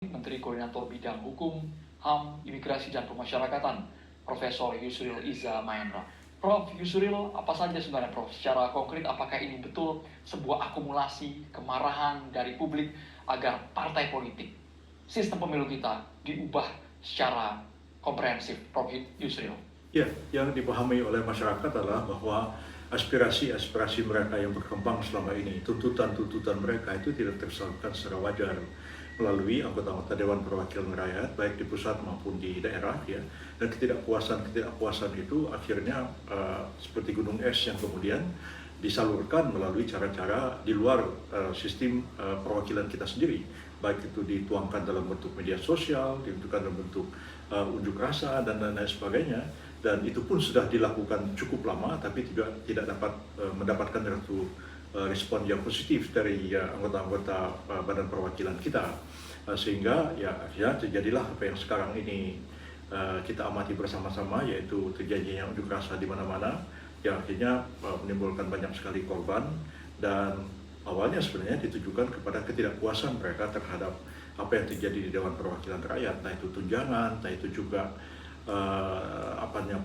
Menteri Koordinator Bidang Hukum, HAM, Imigrasi dan Pemasyarakatan, Profesor Yusril Iza Mahendra. Prof. Yusril, apa saja sebenarnya Prof? Secara konkret, apakah ini betul sebuah akumulasi kemarahan dari publik agar partai politik, sistem pemilu kita diubah secara komprehensif, Prof. Yusril? Ya, yang dipahami oleh masyarakat adalah bahwa aspirasi-aspirasi mereka yang berkembang selama ini, tuntutan-tuntutan mereka itu tidak tersalurkan secara wajar melalui anggota-anggota Dewan Perwakilan Rakyat, baik di pusat maupun di daerah, ya. Dan ketidakpuasan itu akhirnya seperti gunung es yang kemudian disalurkan melalui cara-cara di luar sistem perwakilan kita sendiri, baik itu dituangkan dalam bentuk media sosial, dituangkan dalam bentuk unjuk rasa dan lain-lain sebagainya. Dan itu pun sudah dilakukan cukup lama, tapi tidak dapat mendapatkan respon yang positif dari anggota-anggota badan perwakilan kita, sehingga ya akhirnya terjadilah apa yang sekarang ini kita amati bersama-sama, yaitu terjadinya unjuk rasa di mana-mana yang akhirnya menimbulkan banyak sekali korban, dan awalnya sebenarnya ditujukan kepada ketidakpuasan mereka terhadap apa yang terjadi di Dewan Perwakilan Rakyat, entah itu tunjangan, entah itu juga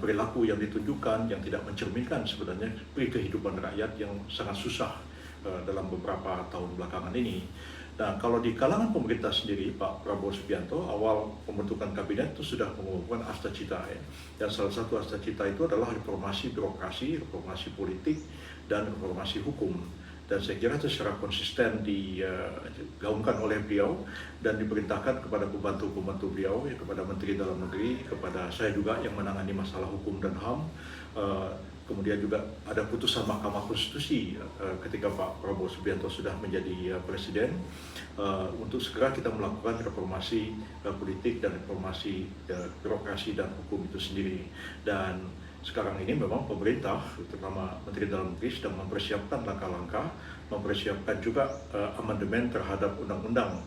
perilaku yang ditunjukkan yang tidak mencerminkan sebenarnya kehidupan rakyat yang sangat susah dalam beberapa tahun belakangan ini. Nah, kalau di kalangan pemerintah sendiri, Pak Prabowo Subianto awal pembentukan kabinet itu sudah mengumumkan Astacita, ya. Dan salah satu Astacita itu adalah reformasi birokrasi, reformasi politik, dan reformasi hukum. Dan saya kira itu secara konsisten digaungkan oleh beliau dan diperintahkan kepada pembantu-pembantu beliau, ya, kepada Menteri Dalam Negeri, kepada saya juga yang menangani masalah hukum dan HAM. Kemudian juga ada putusan Mahkamah Konstitusi ketika Pak Prabowo Subianto sudah menjadi presiden, untuk segera kita melakukan reformasi politik dan reformasi birokrasi dan hukum itu sendiri. Dan sekarang ini memang pemerintah, terutama Menteri Dalam Negeri, sedang mempersiapkan langkah-langkah, mempersiapkan juga amandemen terhadap undang-undang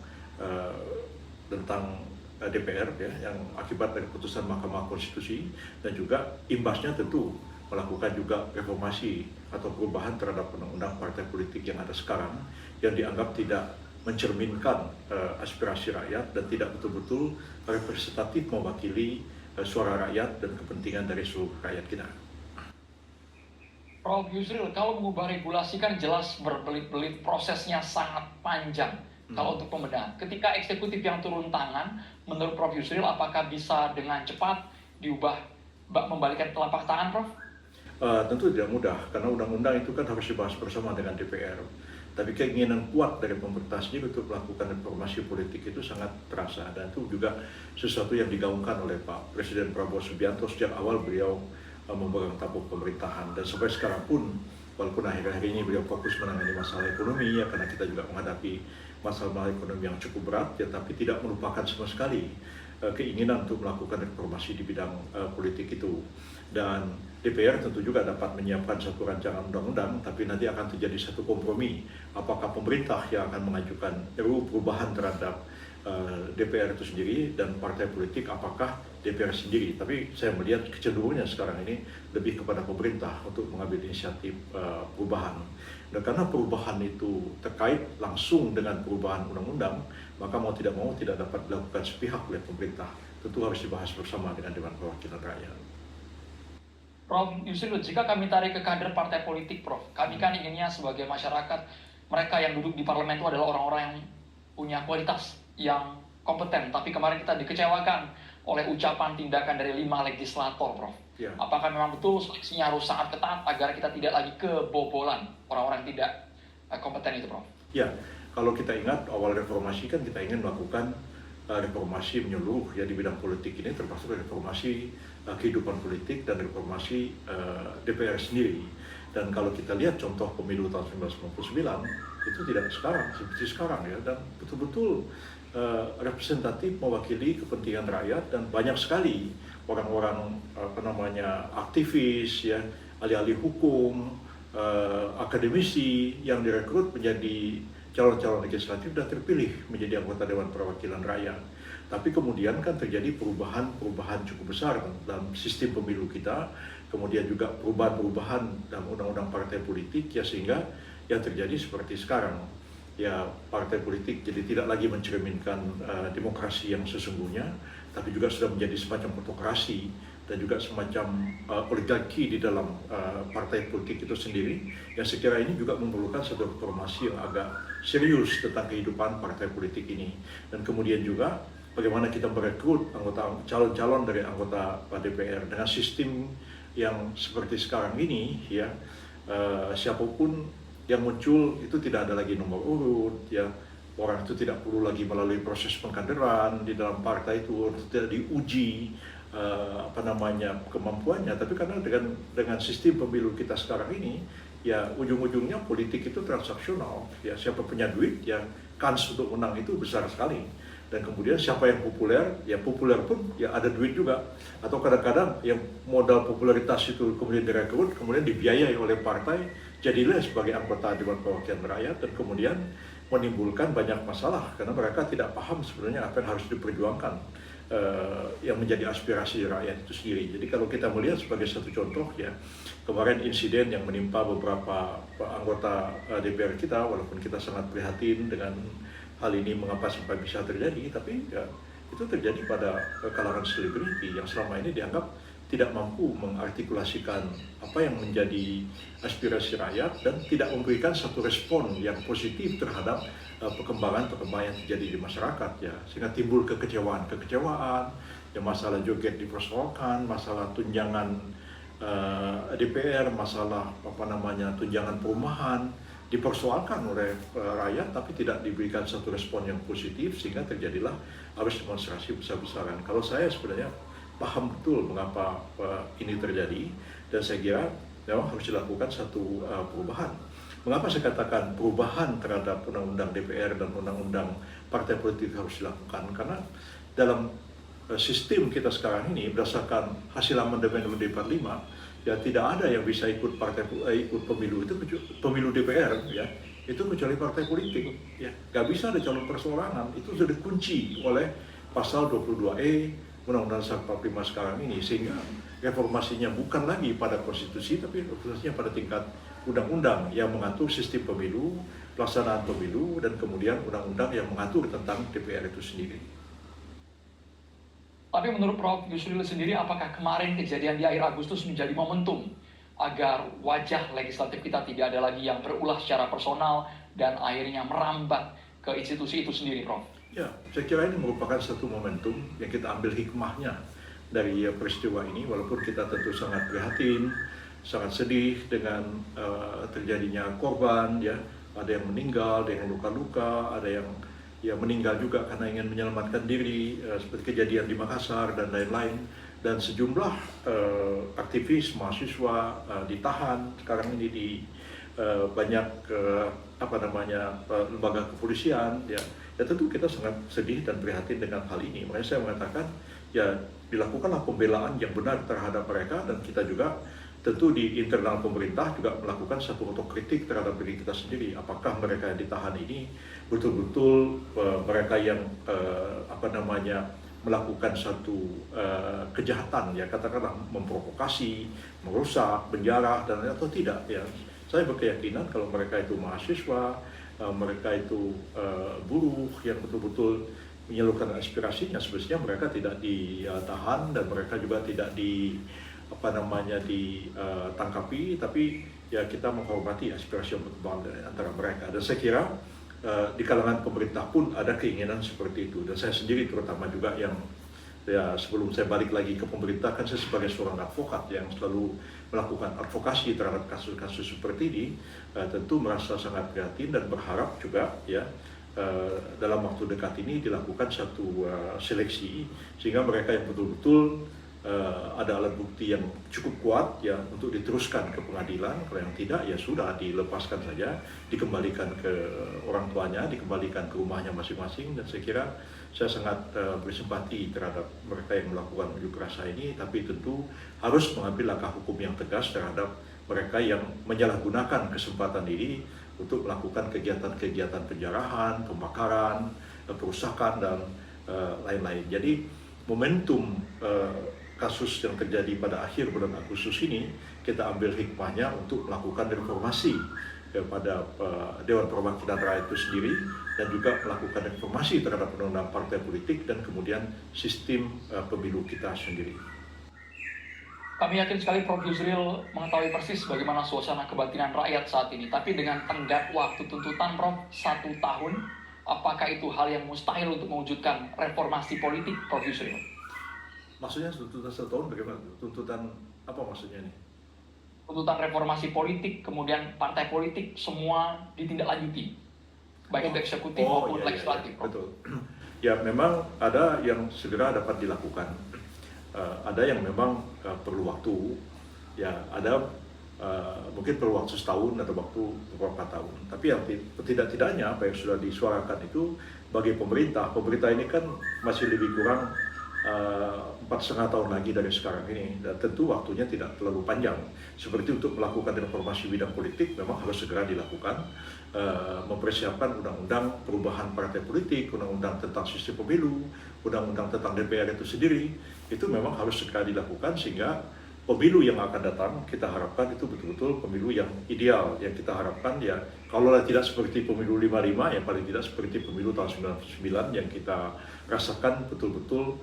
tentang DPR, ya, yang akibat dari putusan Mahkamah Konstitusi, dan juga imbasnya tentu melakukan juga reformasi atau perubahan terhadap undang-undang partai politik yang ada sekarang, yang dianggap tidak mencerminkan aspirasi rakyat dan tidak betul-betul representatif mewakili suara rakyat dan kepentingan dari seluruh rakyat kita. Prof. Yusril, kalau mengubah regulasi kan jelas berbelit-belit, prosesnya sangat panjang. Kalau untuk pembenahan, ketika eksekutif yang turun tangan, menurut Prof. Yusril, apakah bisa dengan cepat diubah, membalikkan telapak tangan, Prof? Tentu tidak mudah, karena undang-undang itu kan harus dibahas bersama dengan DPR. Tapi keinginan kuat dari pemerintah sendiri untuk melakukan reformasi politik itu sangat terasa, dan itu juga sesuatu yang digaungkan oleh Pak Presiden Prabowo Subianto sejak awal beliau memegang tampuk pemerintahan. Dan sampai sekarang pun, walaupun akhir-akhir ini beliau fokus menangani masalah ekonomi, ya, karena kita juga menghadapi masalah ekonomi yang cukup berat, ya, tapi tidak melupakan sama sekali keinginan untuk melakukan reformasi di bidang politik itu. Dan DPR tentu juga dapat menyiapkan satu rancangan undang-undang, tapi nanti akan terjadi satu kompromi. Apakah pemerintah yang akan mengajukan RUU perubahan terhadap DPR itu sendiri, dan partai politik apakah DPR sendiri. Tapi saya melihat kecenderungannya sekarang ini lebih kepada pemerintah untuk mengambil inisiatif perubahan. Dan karena perubahan itu terkait langsung dengan perubahan undang-undang, maka mau tidak dapat dilakukan sepihak oleh pemerintah. Tentu harus dibahas bersama dengan Dewan Perwakilan Rakyat. Prof. Yusril, jika kami tarik ke kader partai politik, Prof, kami kan inginnya sebagai masyarakat, mereka yang duduk di parlemen itu adalah orang-orang yang punya kualitas, yang kompeten. Tapi kemarin kita dikecewakan oleh ucapan tindakan dari 5 legislator, Prof. Ya. Apakah memang betul seleksinya harus sangat ketat agar kita tidak lagi kebobolan orang-orang yang tidak kompeten itu, Prof? Ya, kalau kita ingat awal reformasi kan kita ingin melakukan reformasi menyeluruh, ya, di bidang politik ini, termasuk reformasi kehidupan politik dan reformasi DPR sendiri. Dan kalau kita lihat contoh pemilu tahun 1999 itu tidak seperti sekarang, ya, dan betul-betul representatif mewakili kepentingan rakyat, dan banyak sekali orang-orang aktivis, ya, ahli-ahli hukum, akademisi yang direkrut menjadi calon-calon legislatif dan terpilih menjadi anggota Dewan Perwakilan Rakyat. Tapi kemudian kan terjadi perubahan cukup besar dalam sistem pemilu kita, kemudian juga perubahan-perubahan dalam undang-undang partai politik, ya, sehingga yang terjadi seperti sekarang. ya partai politik jadi tidak lagi mencerminkan demokrasi yang sesungguhnya, tapi juga sudah menjadi semacam autokrasi dan juga semacam oligarki di dalam partai politik itu sendiri, yang sekira ini juga memerlukan satu reformasi yang agak serius tentang kehidupan partai politik ini. Dan kemudian juga bagaimana kita merekrut anggota calon-calon dari anggota DPR dengan sistem yang seperti sekarang ini, ya siapapun yang muncul itu tidak ada lagi nomor urut, ya orang itu tidak perlu lagi melalui proses pengkaderan di dalam partai itu tidak diuji kemampuannya, tapi karena dengan sistem pemilu kita sekarang ini, ya ujung-ujungnya politik itu transaksional, ya siapa punya duit ya kans untuk menang itu besar sekali. Dan kemudian siapa yang populer, ya populer pun ya ada duit juga. Atau kadang-kadang yang modal popularitas itu kemudian direkrut, kemudian dibiayai oleh partai, jadilah sebagai anggota Dewan Perwakilan Rakyat, dan kemudian menimbulkan banyak masalah karena mereka tidak paham sebenarnya apa yang harus diperjuangkan, yang menjadi aspirasi rakyat itu sendiri. Jadi kalau kita melihat sebagai satu contoh, ya kemarin insiden yang menimpa beberapa anggota DPR kita, walaupun kita sangat prihatin dengan hal ini mengapa sampai bisa terjadi, tapi ya, itu terjadi pada kalangan selebriti yang selama ini dianggap tidak mampu mengartikulasikan apa yang menjadi aspirasi rakyat dan tidak memberikan satu respon yang positif terhadap perkembangan-perkembangan yang terjadi di masyarakat, ya, sehingga timbul kekecewaan, ya masalah joget dipersoalkan, masalah tunjangan DPR, masalah tunjangan perumahan dipersoalkan oleh rakyat, tapi tidak diberikan satu respon yang positif, sehingga terjadilah arus demonstrasi besar-besaran. Kalau saya sebenarnya paham betul mengapa ini terjadi, dan saya kira memang harus dilakukan satu perubahan. Mengapa saya katakan perubahan terhadap undang-undang DPR dan undang-undang partai politik harus dilakukan? Karena dalam sistem kita sekarang ini, berdasarkan hasil amandemen UUD 45, ya tidak ada yang bisa ikut ikut pemilu itu, pemilu DPR, ya itu kecuali partai politik, ya nggak bisa ada calon perseorangan. Itu sudah dikunci oleh pasal 22E Undang-Undang 45 sekarang ini, sehingga reformasinya bukan lagi pada konstitusi, tapi reformasinya pada tingkat undang-undang yang mengatur sistem pemilu, pelaksanaan pemilu, dan kemudian undang-undang yang mengatur tentang DPR itu sendiri. Tapi menurut Prof. Yusril sendiri, apakah kemarin kejadian di akhir Agustus menjadi momentum agar wajah legislatif kita tidak ada lagi yang berulah secara personal dan akhirnya merambat ke institusi itu sendiri, Prof? Ya, saya kira ini merupakan satu momentum yang kita ambil hikmahnya dari peristiwa ini, walaupun kita tentu sangat prihatin, sangat sedih dengan terjadinya korban, ya ada yang meninggal, ada yang luka-luka, ada yang ya meninggal juga karena ingin menyelamatkan diri, seperti kejadian di Makassar dan lain-lain, dan sejumlah aktivis mahasiswa ditahan sekarang ini di banyak lembaga kepolisian, ya tentu kita sangat sedih dan prihatin dengan hal ini. Makanya saya mengatakan ya dilakukanlah pembelaan yang benar terhadap mereka, dan kita juga tentu di internal pemerintah juga melakukan satu otokritik terhadap diri kita sendiri. Apakah mereka yang ditahan ini betul-betul mereka yang melakukan satu kejahatan, ya katakanlah memprovokasi, merusak, menjarah dan atau tidak, ya. Saya berkeyakinan kalau mereka itu mahasiswa, mereka itu buruh yang betul-betul menyalurkan aspirasinya, sebenarnya mereka tidak ditahan dan mereka juga tidak ditangkapi, tapi ya kita menghormati aspirasi yang berkembang antara mereka. Dan saya kira di kalangan pemerintah pun ada keinginan seperti itu, dan saya sendiri terutama juga yang ya sebelum saya balik lagi ke pemerintah, kan saya sebagai seorang advokat yang selalu melakukan advokasi terhadap kasus-kasus seperti ini, tentu merasa sangat prihatin dan berharap juga ya dalam waktu dekat ini dilakukan satu seleksi sehingga mereka yang betul-betul ada alat bukti yang cukup kuat ya untuk diteruskan ke pengadilan. Kalau yang tidak ya sudah dilepaskan saja, dikembalikan ke orang tuanya, dikembalikan ke rumahnya masing-masing. Dan saya kira saya sangat bersimpati terhadap mereka yang melakukan unjuk rasa ini, tapi tentu harus mengambil langkah hukum yang tegas terhadap mereka yang menyalahgunakan kesempatan ini untuk melakukan kegiatan-kegiatan penjarahan, pembakaran, perusakan dan lain-lain. Jadi momentum kasus yang terjadi pada akhir bulan Agustus ini kita ambil hikmahnya untuk melakukan reformasi kepada Dewan Perwakilan Rakyat itu sendiri, dan juga melakukan reformasi terhadap undang-undang partai politik dan kemudian sistem pemilu kita sendiri. Kami yakin sekali Prof. Yusril mengetahui persis bagaimana suasana kebatinan rakyat saat ini. Tapi dengan tenggat waktu tuntutan Prof. 1 tahun, apakah itu hal yang mustahil untuk mewujudkan reformasi politik, Prof. Yusril? Maksudnya tuntutan 1 tahun bagaimana? Tuntutan apa maksudnya nih? Tuntutan reformasi politik, kemudian partai politik semua ditindaklanjuti, baik itu eksekutif maupun legislatif. Betul. Ya memang ada yang segera dapat dilakukan. Ada yang memang perlu waktu, ya ada mungkin perlu waktu setahun atau waktu beberapa tahun. Tapi yang tidak-tidaknya apa yang sudah disuarakan itu bagi pemerintah ini kan masih lebih kurang 4,5 tahun lagi dari sekarang ini, dan tentu waktunya tidak terlalu panjang. Seperti untuk melakukan reformasi bidang politik memang harus segera dilakukan, mempersiapkan undang-undang perubahan partai politik, undang-undang tentang sistem pemilu, undang-undang tentang DPR itu sendiri, itu memang harus segera dilakukan sehingga pemilu yang akan datang kita harapkan itu betul-betul pemilu yang ideal. Yang kita harapkan ya kalau tidak seperti pemilu 55, ya paling tidak seperti pemilu tahun 99 yang kita rasakan betul-betul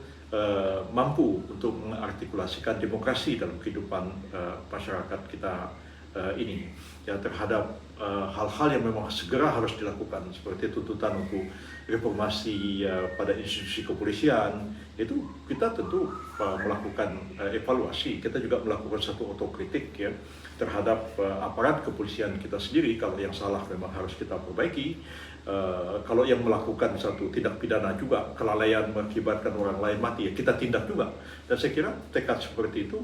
mampu untuk mengartikulasikan demokrasi dalam kehidupan masyarakat kita ini, ya terhadap hal-hal yang memang segera harus dilakukan seperti tuntutan untuk reformasi pada institusi kepolisian. Itu kita tentu melakukan evaluasi, kita juga melakukan satu otokritik ya terhadap aparat kepolisian kita sendiri. Kalau yang salah memang harus kita perbaiki. Kalau yang melakukan satu tindak pidana juga kelalaian mengakibatkan orang lain mati, ya kita tindak juga. Dan saya kira tekad seperti itu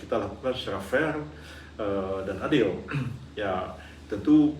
kita lakukan secara fair dan adil. Ya tentu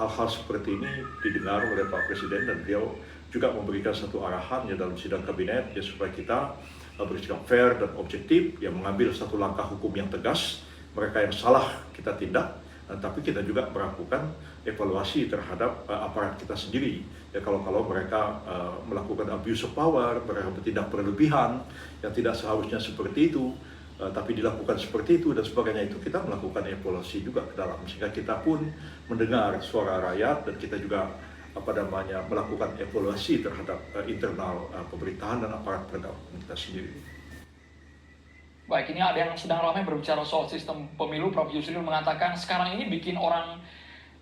hal-hal seperti ini didengar oleh Pak Presiden, dan beliau juga memberikan satu arahan ya dalam sidang kabinet ya supaya kita bersikap fair dan objektif, yang mengambil satu langkah hukum yang tegas. Mereka yang salah kita tindak, tapi kita juga melakukan evaluasi terhadap aparat kita sendiri. Ya kalau mereka melakukan abuse of power, mereka bertindak berlebihan yang tidak seharusnya seperti itu, tapi dilakukan seperti itu dan sebagainya, itu kita melakukan evaluasi juga ke dalam, sehingga kita pun mendengar suara rakyat, dan kita juga melakukan evaluasi terhadap internal pemerintahan dan aparat penegak hukum kita sendiri. Baik, ini ada yang sedang ramai berbicara soal sistem pemilu. Prof. Yusril mengatakan sekarang ini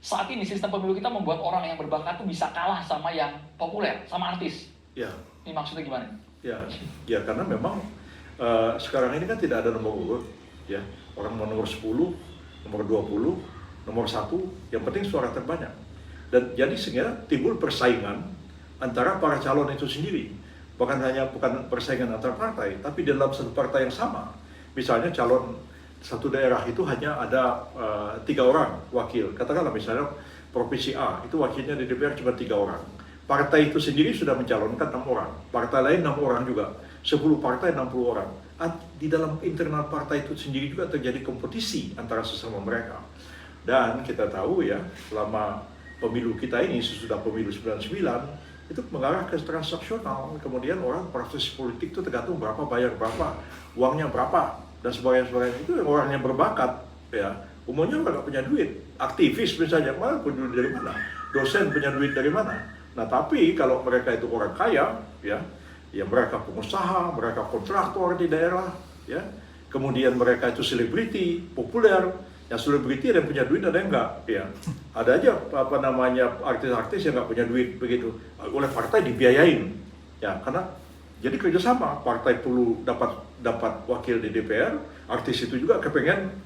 saat ini sistem pemilu kita membuat orang yang berbakat itu bisa kalah sama yang populer, sama artis. Ya. Ini maksudnya gimana? Ya karena memang sekarang ini kan tidak ada nomor urut, ya. Orang mau nomor 10, nomor 20, nomor 1, yang penting suara terbanyak. Dan jadi sehingga timbul persaingan antara para calon itu sendiri. Bukan persaingan antar partai, tapi dalam satu partai yang sama. Misalnya calon satu daerah itu hanya ada 3 orang wakil. Katakanlah misalnya provinsi A, itu wakilnya di DPR cuma 3 orang. Partai itu sendiri sudah mencalonkan 6 orang. Partai lain 6 orang juga. 10 partai 60 orang. Di dalam internal partai itu sendiri juga terjadi kompetisi antara sesama mereka. Dan kita tahu ya, selama pemilu kita ini, sesudah pemilu 99, itu mengarah ke transaksional. Kemudian orang proses politik itu tergantung berapa bayar berapa, uangnya berapa, dan sebagainya. Itu yang orang yang berbakat, ya umumnya nggak punya duit. Aktivis misalnya, malah punya duit dari mana? Dosen punya duit dari mana? Nah tapi kalau mereka itu orang kaya, ya mereka pengusaha, mereka kontraktor di daerah, ya kemudian mereka itu selebriti, populer. Yang selebriti ada yang punya duit, ada yang enggak, ya. Ada aja artis-artis yang nggak punya duit begitu, oleh partai dibiayain, ya karena jadi kerjasama. Partai perlu dapat wakil di DPR, artis itu juga kepengen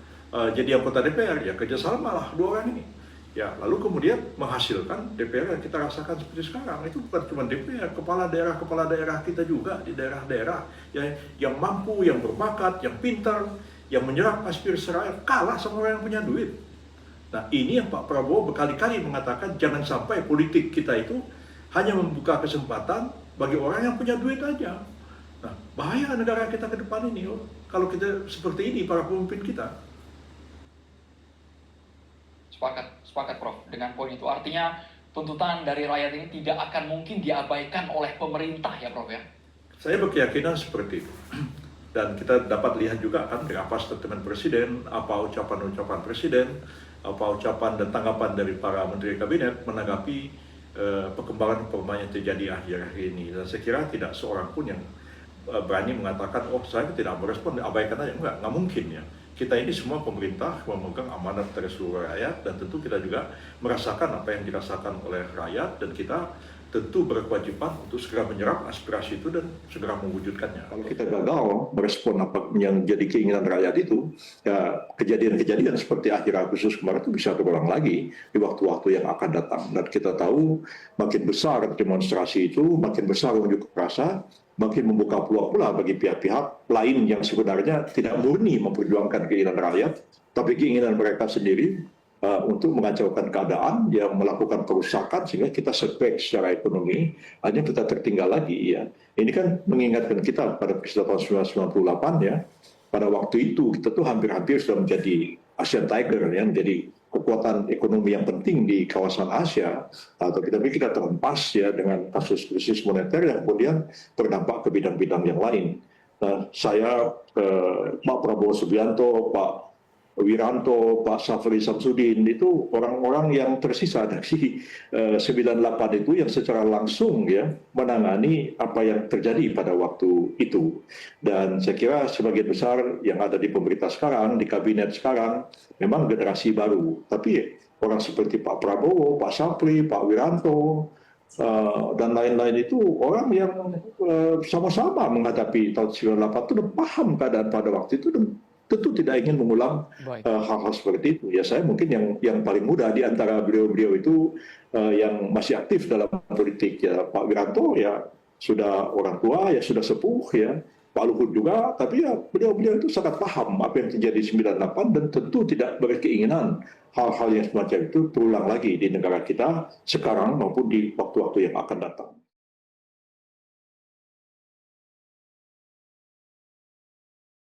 jadi anggota DPR, ya kerjasama lah 2 orang ini. Ya lalu kemudian menghasilkan DPR yang kita rasakan seperti sekarang. Itu bukan cuma DPR, kepala daerah kita juga di daerah-daerah yang mampu, yang berbakat, yang pintar, yang menyerap aspirasi rakyat, kalah sama orang yang punya duit. Nah ini yang Pak Prabowo berkali-kali mengatakan, jangan sampai politik kita itu hanya membuka kesempatan bagi orang yang punya duit aja. Nah bahaya negara kita ke depan ini kalau kita seperti ini, para pemimpin kita. Sepakat Prof dengan poin itu. Artinya tuntutan dari rakyat ini tidak akan mungkin diabaikan oleh pemerintah ya Prof ya? Saya berkeyakinan seperti itu. Dan kita dapat lihat juga kan apa statement Presiden, apa ucapan-ucapan Presiden, ucapan dan tanggapan dari para menteri kabinet menanggapi perkembangan yang terjadi akhir-akhir ini. Dan saya kira tidak seorang pun yang berani mengatakan, oh saya tidak merespon, abaikan aja. Nggak mungkin ya. Kita ini semua pemerintah memegang amanat dari seluruh rakyat, dan tentu kita juga merasakan apa yang dirasakan oleh rakyat, dan kita tentu berkewajiban untuk segera menyerap aspirasi itu dan segera mewujudkannya. Kalau kita gagal merespon apa yang jadi keinginan rakyat itu, ya kejadian-kejadian seperti akhir Agustus kemarin itu bisa terulang lagi di waktu-waktu yang akan datang. Dan kita tahu makin besar demonstrasi itu, makin besar unjuk rasa, makin membuka peluang pula bagi pihak-pihak lain yang sebenarnya tidak murni memperjuangkan keinginan rakyat, tapi keinginan mereka sendiri untuk mengacaukan keadaan, yang melakukan kerusakan sehingga kita setback secara ekonomi, hanya kita tertinggal lagi ya. Ini kan mengingatkan kita pada peristiwa tahun 1998 ya. Pada waktu itu kita tuh hampir-hampir sudah menjadi Asian Tiger ya, menjadi kekuatan ekonomi yang penting di kawasan Asia, atau kita terhempas ya dengan kasus krisis moneter yang kemudian berdampak ke bidang-bidang yang lain. Nah, saya, Pak Prabowo Subianto, Pak Wiranto, Pak Safri Samsudin itu orang-orang yang tersisa dari 98 itu yang secara langsung ya menangani apa yang terjadi pada waktu itu. Dan saya kira sebagian besar yang ada di pemerintah sekarang, di kabinet sekarang, memang generasi baru. Tapi orang seperti Pak Prabowo, Pak Safri, Pak Wiranto, dan lain-lain itu orang yang sama-sama menghadapi tahun 98 itu dan paham keadaan pada waktu itu, dan tentu tidak ingin mengulang hal-hal seperti itu. Ya saya mungkin yang paling muda di antara beliau-beliau itu yang masih aktif dalam politik. Ya Pak Wiranto ya sudah orang tua, ya sudah sepuh ya. Pak Luhut juga, tapi ya beliau-beliau itu sangat paham apa yang terjadi 98 dan tentu tidak berkeinginan hal-hal yang semacam itu terulang lagi di negara kita sekarang maupun di waktu-waktu yang akan datang.